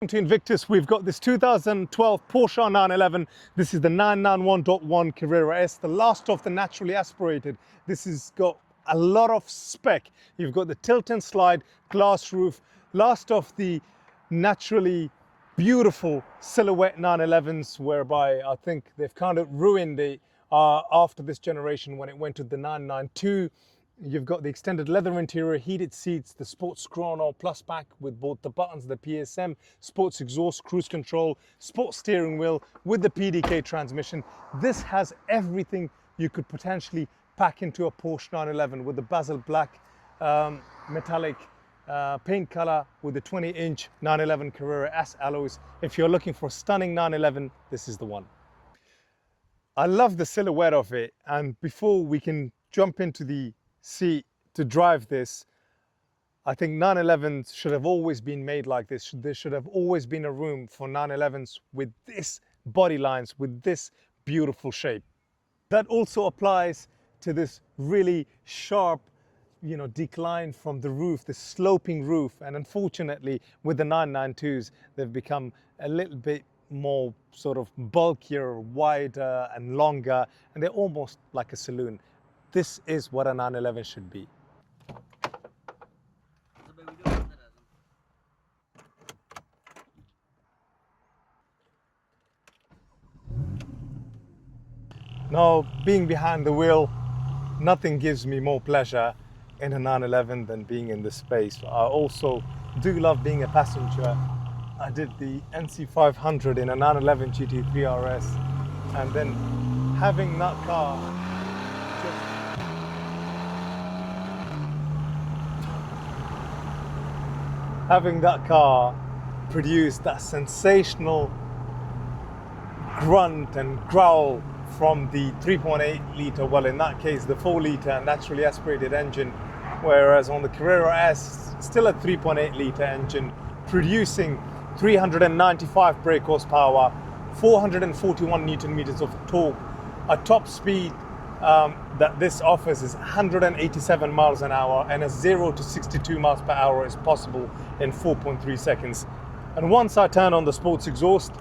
To Invictus, we've got this 2012 Porsche 911. This is the 991.1 Carrera S, the last of the naturally aspirated. This has got a lot of spec. You've got the tilt and slide, glass roof, last of the naturally beautiful silhouette 911s, whereby I think they've kind of ruined it after this generation when it went to the 992. You've got the extended leather interior, heated seats, the sports Chrono Plus pack with both the buttons, the PSM, sports exhaust, cruise control, sports steering wheel with the PDK transmission. This has everything you could potentially pack into a Porsche 911 with the Basalt Black metallic paint color with the 20-inch 911 Carrera S Alloys. If you're looking for a stunning 911, this is the one. I love the silhouette of it, and before we can jump into the seat to drive this, I think 911s should have always been made like this. There should have always been a room for 911s with this body lines, with this beautiful shape. That also applies to this really sharp, decline from the roof, the sloping roof. And unfortunately, with the 992s, they've become a little bit more sort of bulkier, wider and longer, and they're almost like a saloon. This is what a 911 should be. Now, being behind the wheel, nothing gives me more pleasure in a 911 than being in this space. I also do love being a passenger. I did the NC500 in a 911 GT3 RS, and then having that car produce that sensational grunt and growl from the 3.8 litre, well, in that case the 4 litre naturally aspirated engine, whereas on the Carrera S, still a 3.8 litre engine producing 395 brake horsepower, 441 newton meters of torque. A top speed that this offers is 187 miles an hour, and a 0 to 62 miles per hour is possible in 4.3 seconds. And once I turn on the sports exhaust,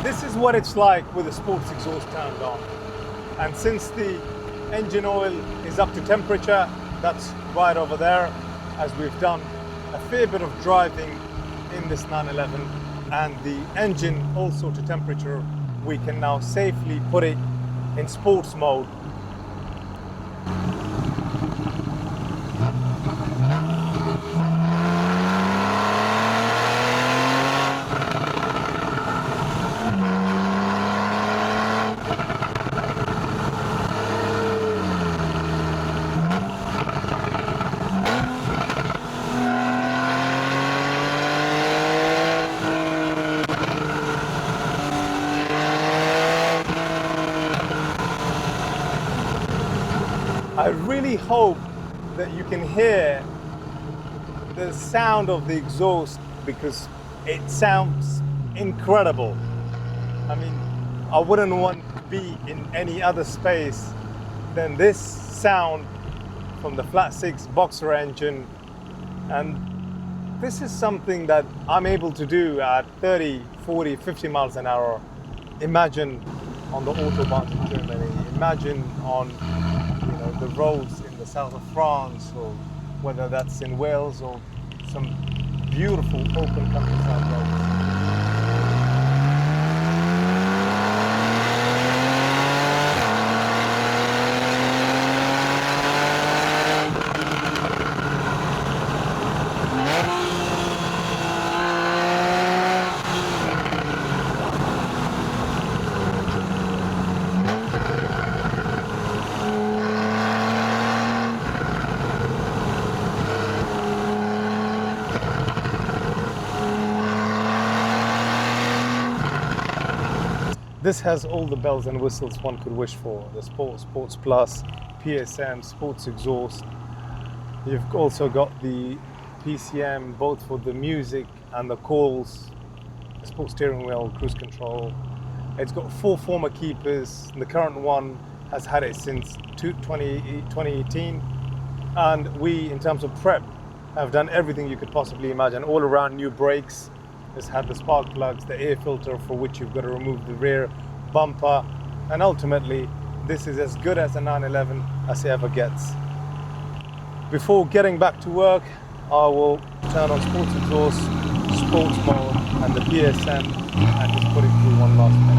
this is what it's like with the sports exhaust turned on. And since the engine oil is up to temperature, that's right over there, as we've done a fair bit of driving in this 911, and the engine also to temperature, we can now safely put it in sports mode. I really hope that you can hear the sound of the exhaust, because it sounds incredible. I mean, I wouldn't want to be in any other space than this sound from the flat 6 boxer engine. And this is something that I'm able to do at 30, 40, 50 miles an hour. Imagine on the autobahns in Germany, imagine on the roads in the south of France, or whether that's in Wales or some beautiful open countryside roads. This has all the bells and whistles one could wish for. The Sports Plus, PSM, sports exhaust. You've also got the PCM, both for the music and the calls, the sports steering wheel, cruise control. It's got 4 former keepers. The current one has had it since 2018. And we, in terms of prep, have done everything you could possibly imagine. All around new brakes. It's had the spark plugs, the air filter for which you've got to remove the rear bumper. And ultimately, this is as good as a 911 as it ever gets. Before getting back to work, I will turn on sports exhaust, sports mode, and the PSM, and just put it through one last minute.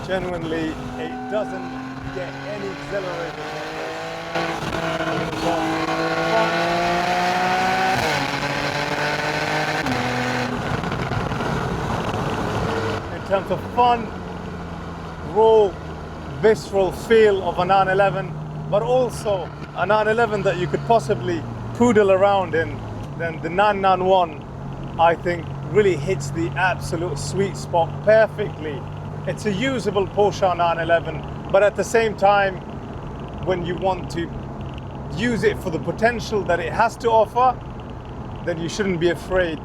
Genuinely, it doesn't get any exhilarating than this. In terms of fun, raw, visceral feel of a 911, but also a 911 that you could possibly poodle around in, then the 991, I think, really hits the absolute sweet spot perfectly. It's a usable Porsche 911, but at the same time, when you want to use it for the potential that it has to offer, then you shouldn't be afraid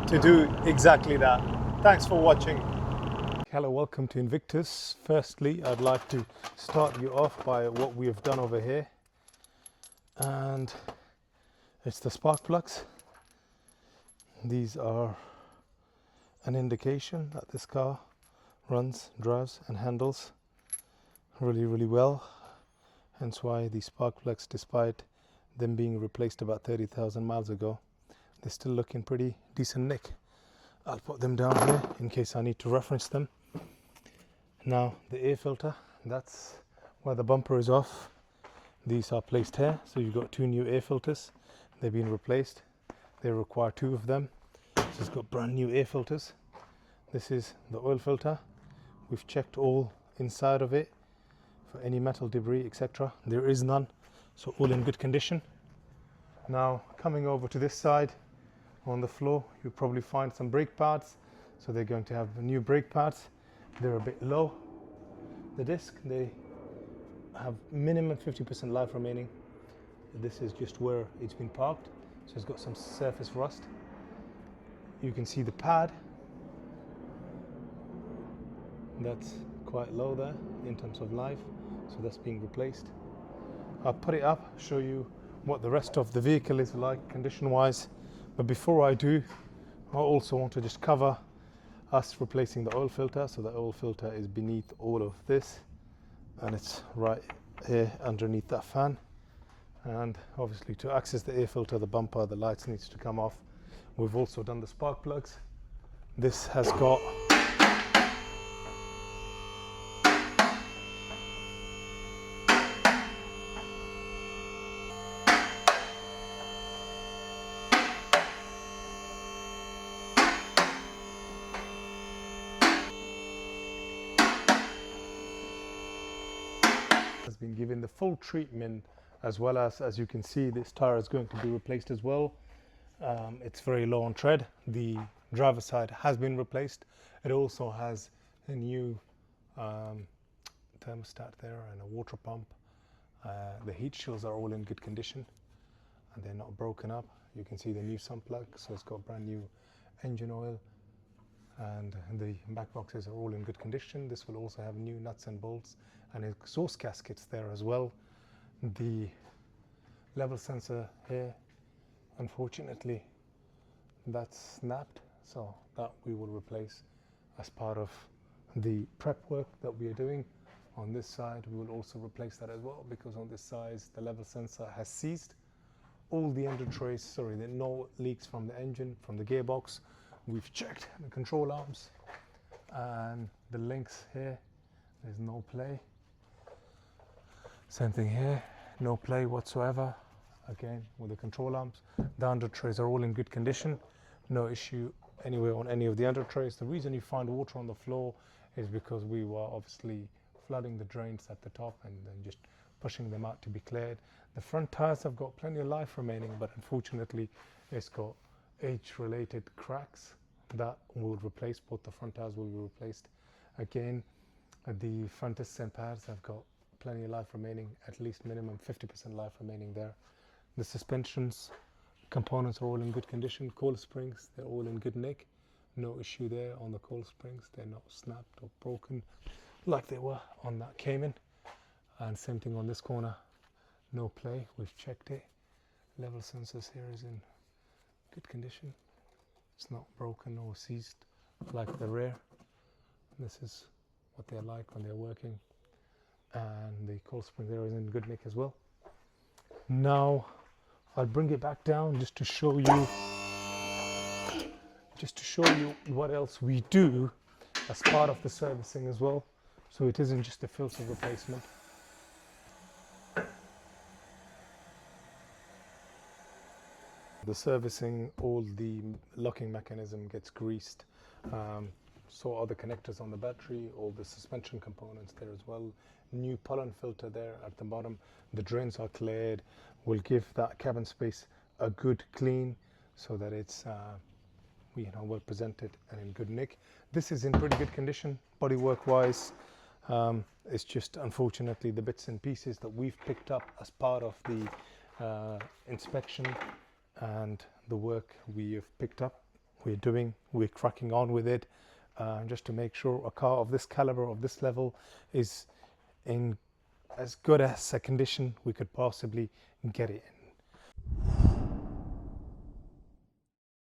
to do exactly that. Thanks for watching. Hello, welcome to Invictus. Firstly, I'd like to start you off by what we have done over here. And it's the spark plugs. These are an indication that this car runs, drives and handles really well, hence why the spark plugs, despite them being replaced about 30,000 miles ago, they're still looking pretty decent nick. I'll put them down here in case I need to reference them. Now the air filter, that's where the bumper is off. These are placed here, so you've got 2 new air filters. They've been replaced. They require 2 of them. So it's got brand new air filters. This is the oil filter. We've checked all inside of it for any metal debris, etc. There is none, so all in good condition. Now coming over to this side, on the floor you'll probably find some brake pads. So they're going to have new brake pads. They're a bit low, the disc. They have minimum 50% life remaining. This is just where it's been parked, so it's got some surface rust. You can see the pad. That's quite low there in terms of life, so that's being replaced. I'll put it up, show you what the rest of the vehicle is like condition wise, but before I do, I also want to just cover us replacing the oil filter. So the oil filter is beneath all of this, and it's right here underneath that fan. And obviously to access the air filter, the bumper, the lights needs to come off. We've also done the spark plugs. This has got has been given the full treatment, as well as you can see, this tire is going to be replaced as well. It's very low on tread. The driver's side has been replaced. It also has a new thermostat there and a water pump. The heat shields are all in good condition and they're not broken up. You can see the new sun plug, so it's got brand new engine oil, and the back boxes are all in good condition. This will also have new nuts and bolts and exhaust gaskets there as well. The level sensor here, unfortunately, that's snapped, so that we will replace as part of the prep work that we are doing. On this side we will also replace that as well, because on this side the level sensor has ceased. All the engine trays, there are no leaks from the engine, from the gearbox. We've checked the control arms and the links here, there's no play. Same thing here, no play whatsoever. Again with the control arms, the under trays are all in good condition, no issue anywhere on any of the under trays. The reason you find water on the floor is because we were obviously flooding the drains at the top and then just pushing them out to be cleared. The front tires have got plenty of life remaining, but unfortunately it's got age-related cracks that will replace. Both the front tires will be replaced. Again, the front ascent pads have got plenty of life remaining, at least minimum 50% life remaining there. The suspensions components are all in good condition. Coil springs, they're all in good nick. No issue there on the coil springs. They're not snapped or broken like they were on that Cayman. And same thing on this corner. No play. We've checked it. Level sensors here is in good condition. It's not broken or seized like the rear. This is what they're like when they're working. And the coil spring there is in good nick as well. Now I'll bring it back down just to show you what else we do as part of the servicing as well. So it isn't just a filter replacement. The servicing, all the locking mechanism gets greased. So are the connectors on the battery, all the suspension components there as well. New pollen filter there at the bottom. The drains are cleared. We'll give that cabin space a good clean so that it's well presented and in good nick. This is in pretty good condition bodywork wise. It's just unfortunately the bits and pieces that we've picked up as part of the inspection and the work we have picked up, we're cracking on with it, just to make sure a car of this caliber, of this level, is in as good as a condition we could possibly get it in.